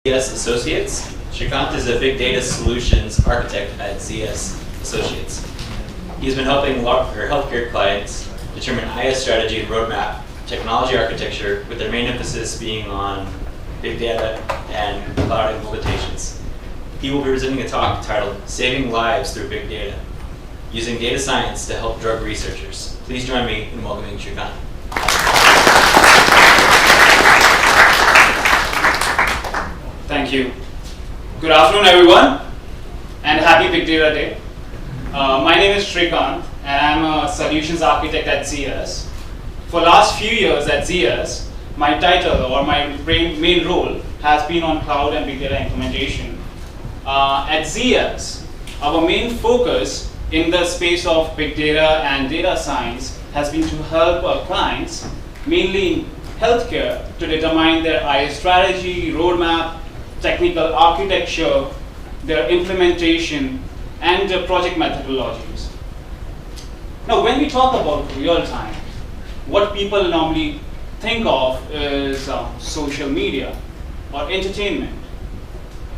ZS Associates. Shreekant is a big data solutions architect at ZS Associates. He's been helping healthcare clients determine IS strategy and roadmap, technology architecture, with their main emphasis being on big data and cloud implementations. He will be presenting a talk titled Saving Lives Through Big Data, using data science to help drug researchers. Please join me in welcoming Shreekant. Thank you. Good afternoon, everyone, and happy Big Data Day. My name is Shreekant, and I'm a solutions architect at ZS. For the last few years at ZS, my title or my main role has been on cloud and big data implementation. At ZS, our main focus in the space of big data and data science has been to help our clients, mainly in healthcare, to determine their IS strategy, roadmap, technical architecture, their implementation, and project methodologies. Now, when we talk about real time, what people normally think of is social media, or entertainment,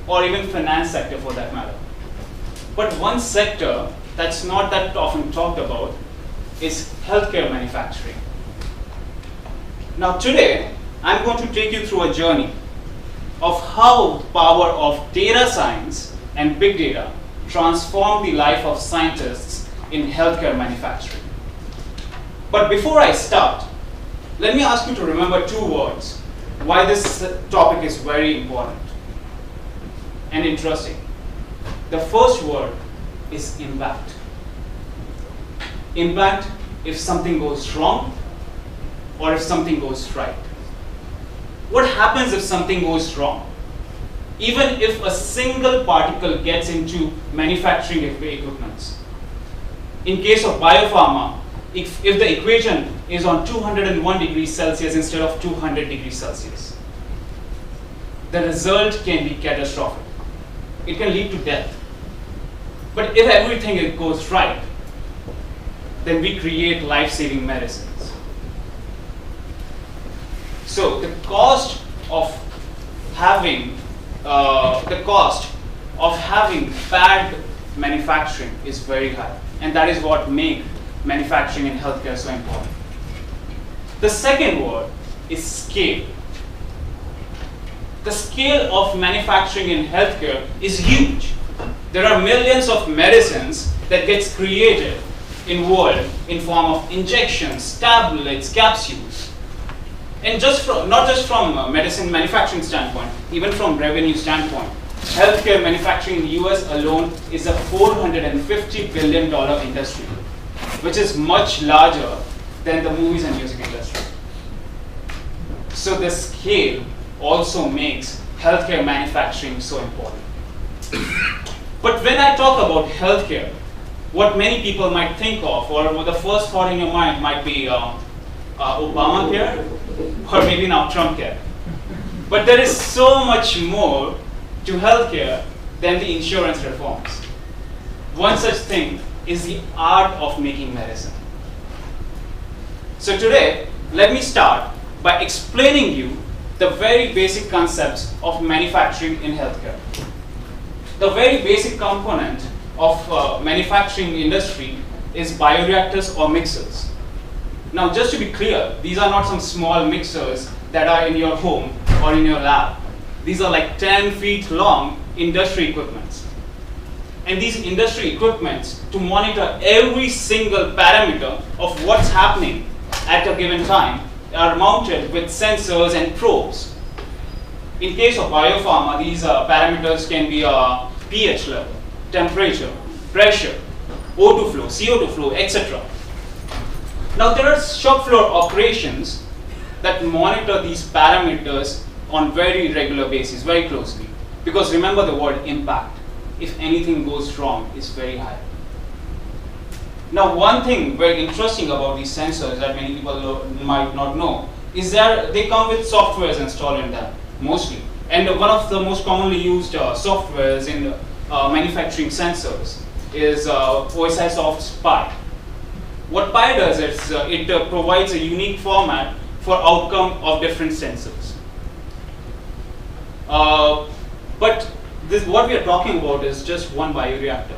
or even finance sector for that matter. But one sector that's not that often talked about is healthcare manufacturing. Now today, I'm going to take you through a journey of how the power of data science and big data transform the life of scientists in healthcare manufacturing. But before I start, let me ask you to remember two words why this topic is very important and interesting. The first word is impact. Impact if something goes wrong or if something goes right. What happens if something goes wrong? Even if a single particle gets into manufacturing equipment. In case of biopharma, if the equation is on 201 degrees Celsius instead of 200 degrees Celsius, the result can be catastrophic. It can lead to death. But if everything goes right, then we create life-saving medicines. So the cost of having bad manufacturing is very high, and that is what makes manufacturing in healthcare so important. The second word is scale. The scale of manufacturing in healthcare is huge. There are millions of medicines that gets created in world in form of injections, tablets, capsules. And not just from medicine manufacturing standpoint, even from revenue standpoint, healthcare manufacturing in the US alone is a $450 billion industry, which is much larger than the movies and music industry. So the scale also makes healthcare manufacturing so important. But when I talk about healthcare, what many people might think of, or the first thought in your mind might be Obamacare, or maybe now Trumpcare. But there is so much more to healthcare than the insurance reforms. One such thing is the art of making medicine. So today, let me start by explaining you the very basic concepts of manufacturing in healthcare. The very basic component of manufacturing industry is bioreactors or mixers. Now, just to be clear, these are not some small mixers that are in your home or in your lab. These are like 10 feet long industry equipments. And these industry equipments, to monitor every single parameter of what's happening at a given time, are mounted with sensors and probes. In case of biopharma, these parameters can be pH level, temperature, pressure, O2 flow, CO2 flow, etc. Now, there are shop floor operations that monitor these parameters on very regular basis, very closely. Because remember the word impact. If anything goes wrong, it's very high. Now, one thing very interesting about these sensors that many people might not know is that they come with softwares installed in them, mostly. And one of the most commonly used softwares in manufacturing sensors is OSIsoft's Pi. What Pi does is it provides a unique format for outcome of different sensors. But what we are talking about is just one bioreactor.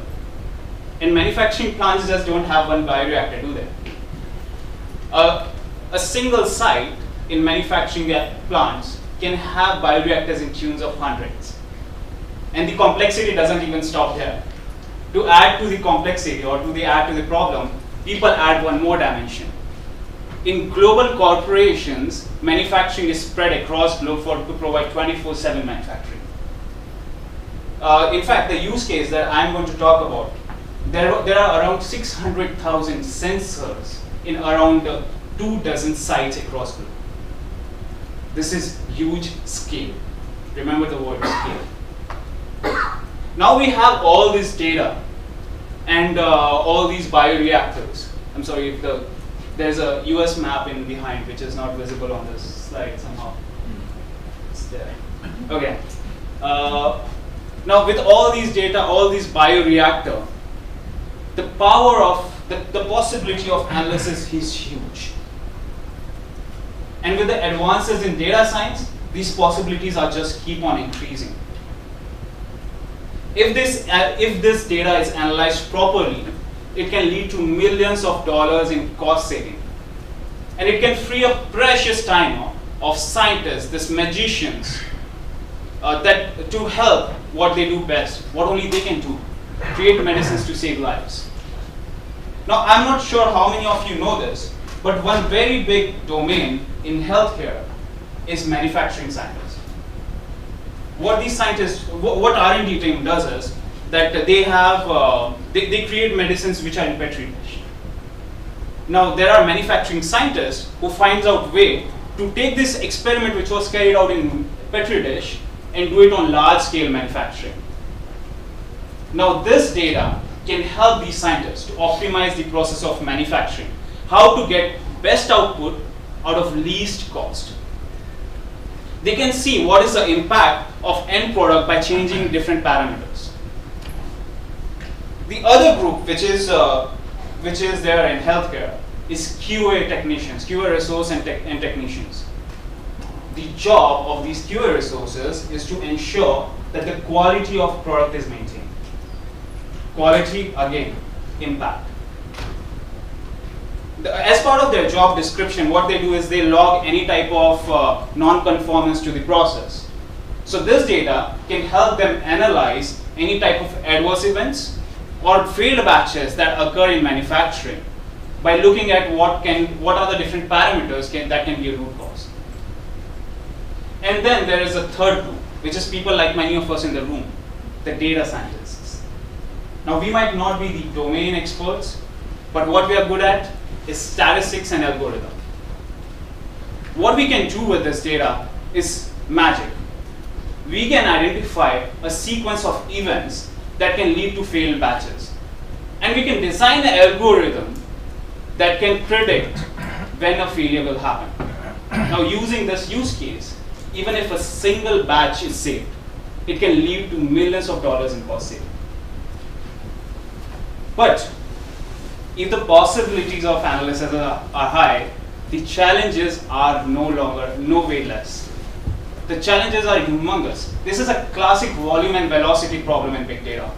And manufacturing plants just don't have one bioreactor, do they? A single site in manufacturing plants can have bioreactors in tunes of hundreds. And the complexity doesn't even stop there. To add to the complexity or to add to the problem, people add one more dimension. In global corporations, manufacturing is spread across globe to provide 24/7 manufacturing. In fact, the use case that I'm going to talk about, there are around 600,000 sensors in around 24 sites across globe. This is huge scale. Remember the word scale. Now we have all this data and all these bioreactors. I'm sorry if there's a US map in behind which is not visible on this slide somehow. It's there. Okay. Now with all these data, all these bioreactor, the power of the possibility of analysis is huge. And with the advances in data science, these possibilities are just keep on increasing. If this data is analyzed properly, it can lead to millions of dollars in cost saving. And it can free up precious time of scientists, these magicians, to help what they do best, what only they can do, create medicines to save lives. Now, I'm not sure how many of you know this, but one very big domain in healthcare is manufacturing scientists. What these scientists, what R&D team does is that they have, they create medicines which are in petri dish. Now, there are manufacturing scientists who finds out way to take this experiment which was carried out in petri dish and do it on large scale manufacturing. Now, this data can help these scientists to optimize the process of manufacturing, how to get best output out of least cost. They can see what is the impact of end product by changing different parameters. The other group which is there in healthcare is QA technicians, QA resource and technicians. The job of these QA resources is to ensure that the quality of product is maintained. Quality, again, impact. As part of their job description, what they do is they log any type of non-conformance to the process. So this data can help them analyze any type of adverse events or failed batches that occur in manufacturing by looking at what are the different parameters that can be a root cause. And then there is a third group, which is people like many of us in the room, the data scientists. Now we might not be the domain experts, but what we are good at is statistics and algorithm. What we can do with this data is magic. We can identify a sequence of events that can lead to failed batches. And we can design an algorithm that can predict when a failure will happen. Now, using this use case, even if a single batch is saved, it can lead to millions of dollars in cost saving. But if the possibilities of analysis are high, the challenges are no way less. The challenges are humongous. This is a classic volume and velocity problem in big data.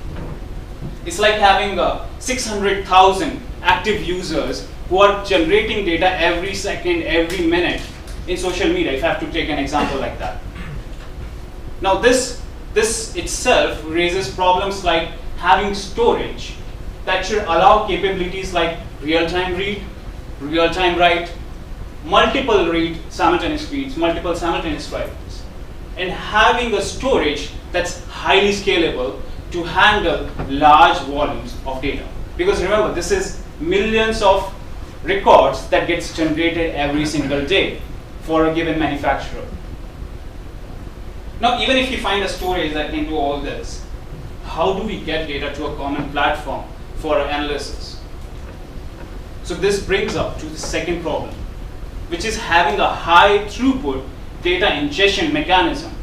It's like having 600,000 active users who are generating data every second, every minute in social media, if I have to take an example like that. Now this itself raises problems like having storage that should allow capabilities like real-time read, real-time write, multiple read simultaneous reads, multiple simultaneous writes, and having a storage that's highly scalable to handle large volumes of data. Because remember, this is millions of records that gets generated every single day for a given manufacturer. Now, even if you find a storage that can do all this, how do we get data to a common platform for analysis? So this brings up to the second problem, which is having a high throughput data ingestion mechanism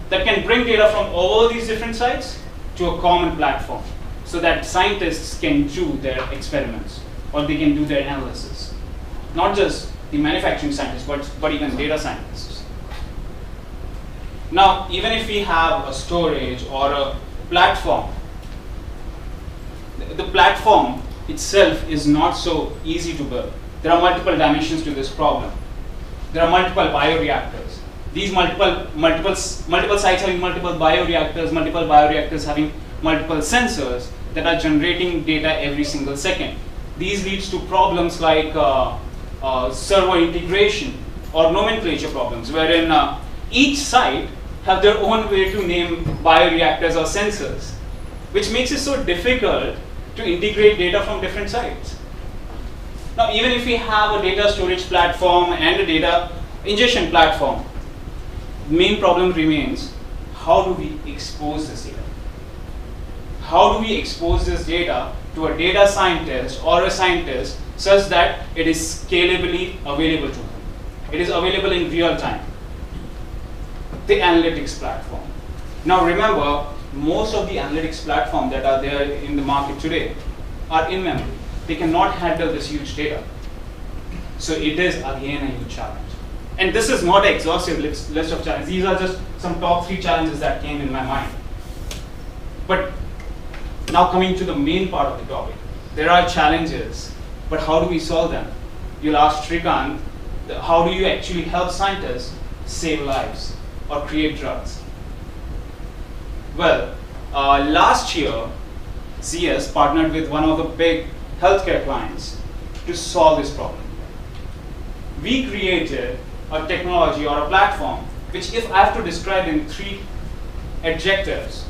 that can bring data from all these different sites to a common platform so that scientists can do their experiments or they can do their analysis. Not just the manufacturing scientists, but even data scientists. Now, even if we have a storage or a platform, the platform itself is not so easy to build. There are multiple dimensions to this problem. There are multiple bioreactors. These multiple sites having multiple bioreactors having multiple sensors that are generating data every single second. These leads to problems like server integration or nomenclature problems, wherein each site have their own way to name bioreactors or sensors, which makes it so difficult to integrate data from different sites. Now, even if we have a data storage platform and a data ingestion platform, the main problem remains, how do we expose this data? How do we expose this data to a data scientist or a scientist such that it is scalably available to them? It is available in real time. The analytics platform. Now remember, most of the analytics platforms that are there in the market today are in memory. They cannot handle this huge data. So it is again a huge challenge. And this is not an exhaustive list of challenges. These are just some top 3 challenges that came in my mind. But now coming to the main part of the topic. There are challenges, but how do we solve them? You'll ask Shreekant, how do you actually help scientists save lives or create drugs? Well, last year, ZS partnered with one of the big healthcare clients to solve this problem. We created a technology or a platform which, if I have to describe in 3 adjectives,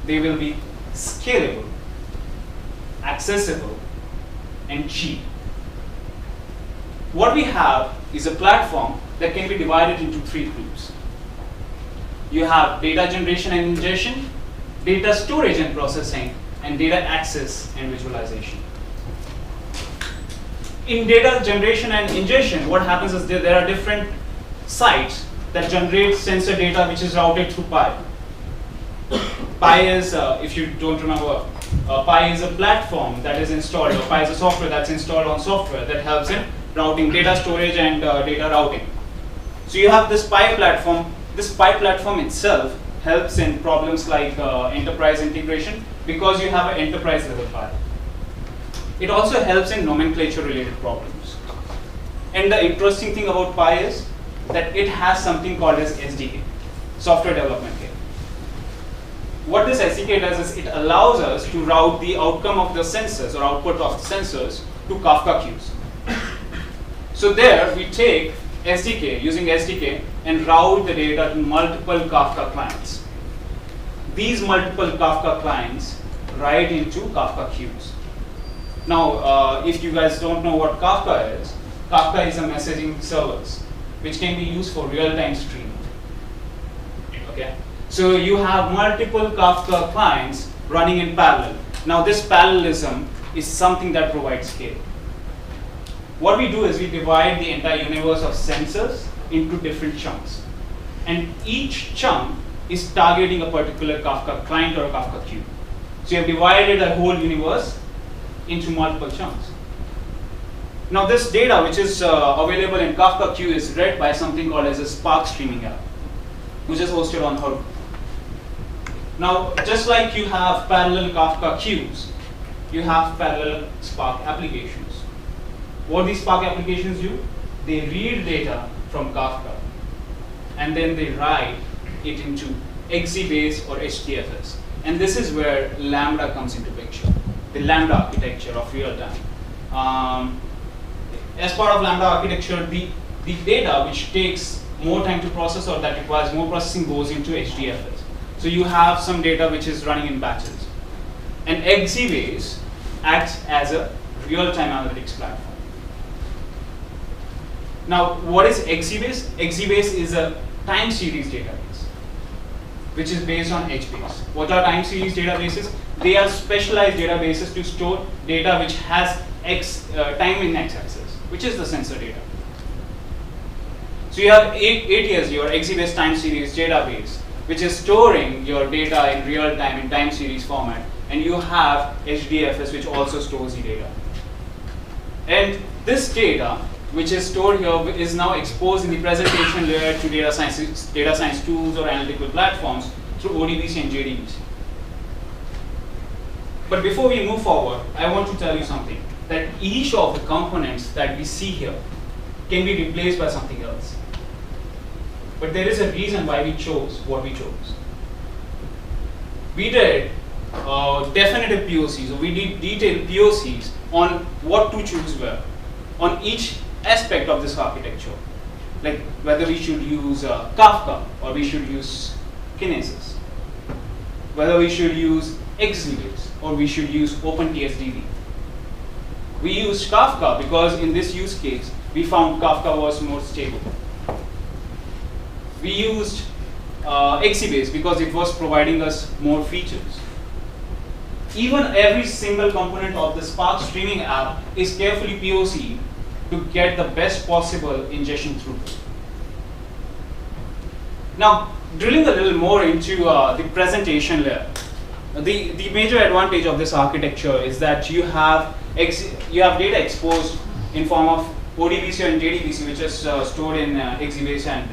they will be scalable, accessible, and cheap. What we have is a platform that can be divided into 3 groups. You have data generation and ingestion, data storage and processing, and data access and visualization. In data generation and ingestion, what happens is there are different sites that generate sensor data which is routed through Pi. Pi is, if you don't remember, Pi is a platform that is installed, or Pi is a software that's installed on software that helps in routing data storage and data routing. So you have this Pi platform. This Pi platform itself helps in problems like enterprise integration because you have an enterprise level Pi. It also helps in nomenclature related problems. And the interesting thing about Pi is that it has something called as SDK, software development kit. What this SDK does is it allows us to route the outcome of the sensors or output of sensors to Kafka queues. So there we take SDK, using SDK, and route the data to multiple Kafka clients. These multiple Kafka clients write into Kafka queues. Now, if you guys don't know what Kafka is a messaging service which can be used for real-time streaming. Okay? So you have multiple Kafka clients running in parallel. Now this parallelism is something that provides scale. What we do is we divide the entire universe of sensors into different chunks. And each chunk is targeting a particular Kafka client or a Kafka queue. So you have divided a whole universe into multiple chunks. Now this data, which is available in Kafka queue, is read by something called as a Spark streaming app, which is hosted on Throughput. Now, just like you have parallel Kafka queues, you have parallel Spark applications. What these Spark applications do? They read data from Kafka, and then they write it into Axibase or HDFS. And this is where lambda comes into picture, the lambda architecture of real time. As part of lambda architecture, the data which takes more time to process or that requires more processing goes into HDFS. So you have some data which is running in batches. And Axibase acts as a real-time analytics platform. Now, what is Axibase? Axibase is a time series database, which is based on HBase. What are time series databases? They are specialized databases to store data which has time in x-axis, which is the sensor data. So you have ATS, your Axibase time series database, which is storing your data in real time in time series format, and you have HDFS, which also stores the data. And this data which is stored here, is now exposed in the presentation layer to data science tools or analytical platforms through ODBC and JDBC. But before we move forward, I want to tell you something, that each of the components that we see here can be replaced by something else. But there is a reason why we chose what we chose. We did definitive POCs, or we did detailed POCs on what to choose where, on each aspect of this architecture, like whether we should use Kafka or we should use Kinesis, whether we should use Axibase or we should use OpenTSDB. We used Kafka because in this use case, we found Kafka was more stable. We used Axibase because it was providing us more features. Even every single component of the Spark streaming app is carefully POC'd to get the best possible ingestion throughput. Now, drilling a little more into the presentation layer, the major advantage of this architecture is that you have data exposed in form of ODBC and JDBC, which is stored in Axibase and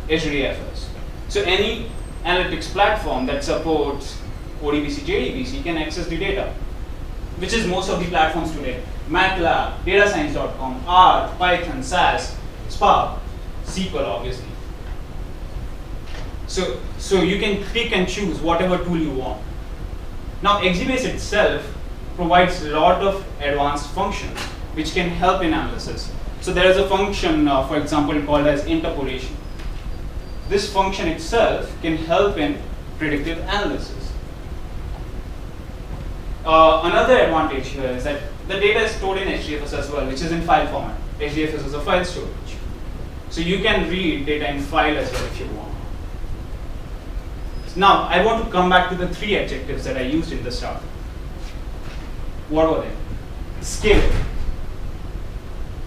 HDFS. So any analytics platform that supports ODBC, JDBC can access the data, which is most of the platforms today. MATLAB, datascience.com, R, Python, SAS, Spark, SQL obviously. So you can pick and choose whatever tool you want. Now Axibase itself provides a lot of advanced functions which can help in analysis. So there is a function, for example, called as interpolation. This function itself can help in predictive analysis. Another advantage here is that the data is stored in HDFS as well, which is in file format. HDFS is a file storage. So you can read data in file as well if you want. Now, I want to come back to the three adjectives that I used in the start. What were they? Scalable.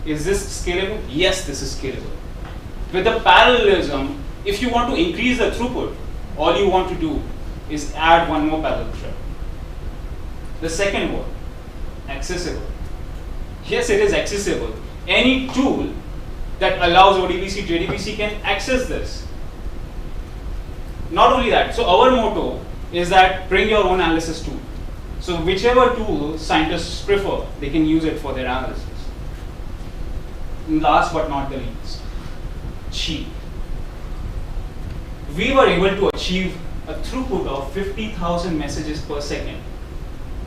Is this scalable? Yes, this is scalable. With the parallelism, if you want to increase the throughput, all you want to do is add one more parallel thread. The second word, accessible. Yes, it is accessible. Any tool that allows ODBC, JDBC can access this. Not only that, so our motto is that bring your own analysis tool. So whichever tool scientists prefer, they can use it for their analysis. And last but not the least, cheap. We were able to achieve a throughput of 50,000 messages per second.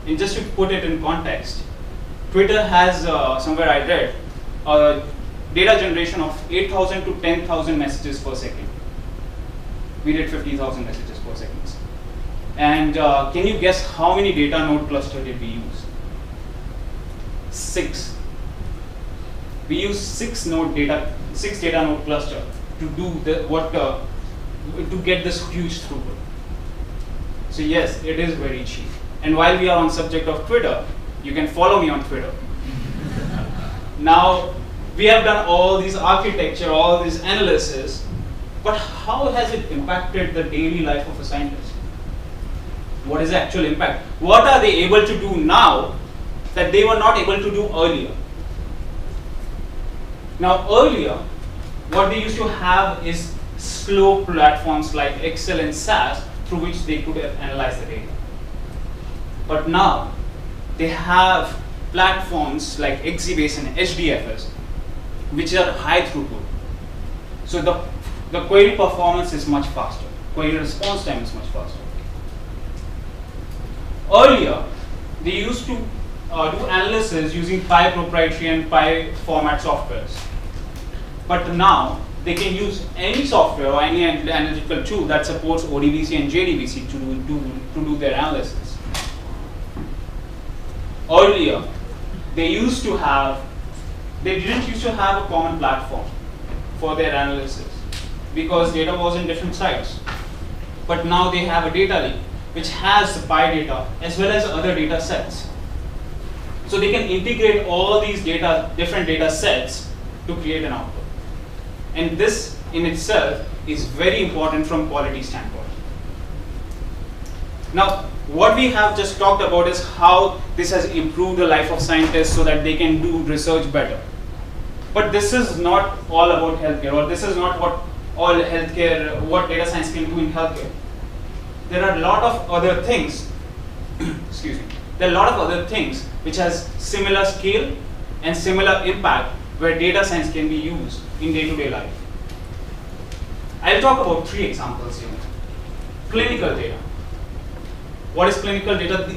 And just to put it in context, Twitter has, somewhere I read, a data generation of 8,000 to 10,000 messages per second. We did 50,000 messages per second. And can you guess how many data node cluster did we use? 6. We used 6 data node cluster to do to get this huge throughput. So yes, it is very cheap. And while we are on subject of Twitter, you can follow me on Twitter. Now, we have done all these architecture, all this analysis, but how has it impacted the daily life of a scientist? What is the actual impact? What are they able to do now that they were not able to do earlier? Now, earlier, what they used to have is slow platforms like Excel and SAS through which they could analyze the data. But now, they have platforms like Axibase and HDFS, which are high throughput. So the query performance is much faster. Query response time is much faster. Earlier, they used to do analysis using Pi proprietary and Pi format softwares. But now, they can use any software or any analytical tool that supports ODBC and JDBC to do their analysis. Earlier, they didn't used to have a common platform for their analysis because data was in different sites. But now they have a data lake which has the Pi data as well as other data sets. So they can integrate all these different data sets to create an output. And this in itself is very important from quality standpoint. Now, what we have just talked about is how this has improved the life of scientists so that they can do research better. But this is not all about healthcare, or this is not what all healthcare, what data science can do in healthcare. There are a lot of other things, excuse me, there are a lot of other things which has similar scale and similar impact where data science can be used in day-to-day life. I'll talk about 3 examples here. Clinical data. What is clinical data?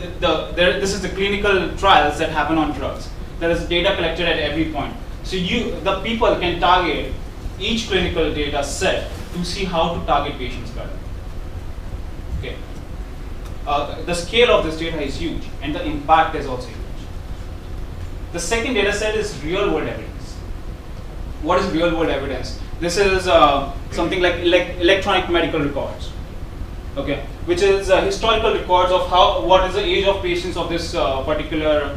This is the clinical trials that happen on drugs. There is data collected at every point. So the people can target each clinical data set to see how to target patients better. Okay. The scale of this data is huge, and the impact is also huge. The second data set is real-world evidence. What is real-world evidence? This is something like electronic medical records, okay, which is historical records of what is the age of patients of this particular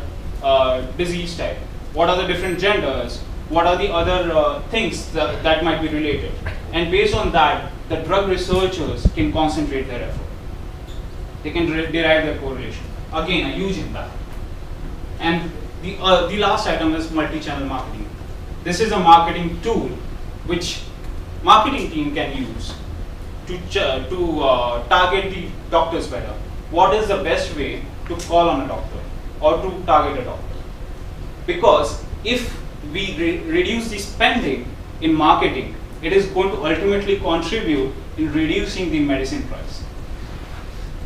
disease type. What are the different genders? What are the other things that might be related? And based on that, the drug researchers can concentrate their effort. They can derive their correlation. Again, a huge impact. And the last item is multi-channel marketing. This is a marketing tool which marketing team can use to target the doctors better. What is the best way to call on a doctor or to target a doctor? Because if we reduce the spending in marketing, it is going to ultimately contribute in reducing the medicine price.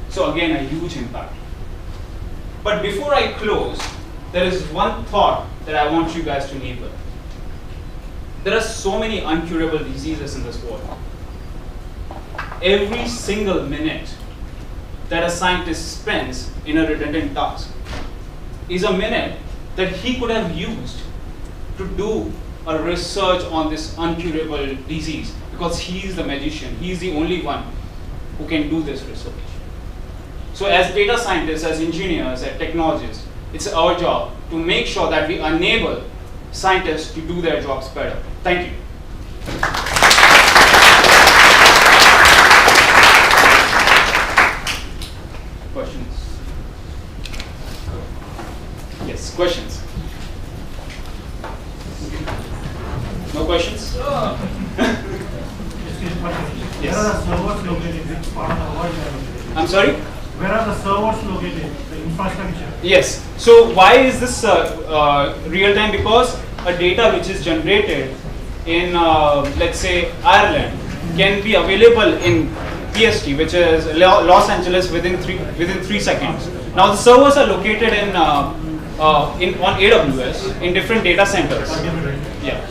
So again, a huge impact. But before I close, there is one thought that I want you guys to leave with. There are so many uncurable diseases in this world. Every single minute that a scientist spends in a redundant task is a minute that he could have used to do a research on this uncurable disease, because he is the magician. He is the only one who can do this research. So as data scientists, as engineers, as technologists, it's our job to make sure that we enable scientists to do their jobs better. Thank you. Questions? Yes, questions? No questions? Where are the servers located? Which part of the world are located? I'm sorry? Where are the servers located? The infrastructure? Yes. So why is this real time? Because a data which is generated in, let's say, Ireland can be available in PST, which is Los Angeles, within 3 seconds. Now the servers are located on AWS in different data centers. Yeah.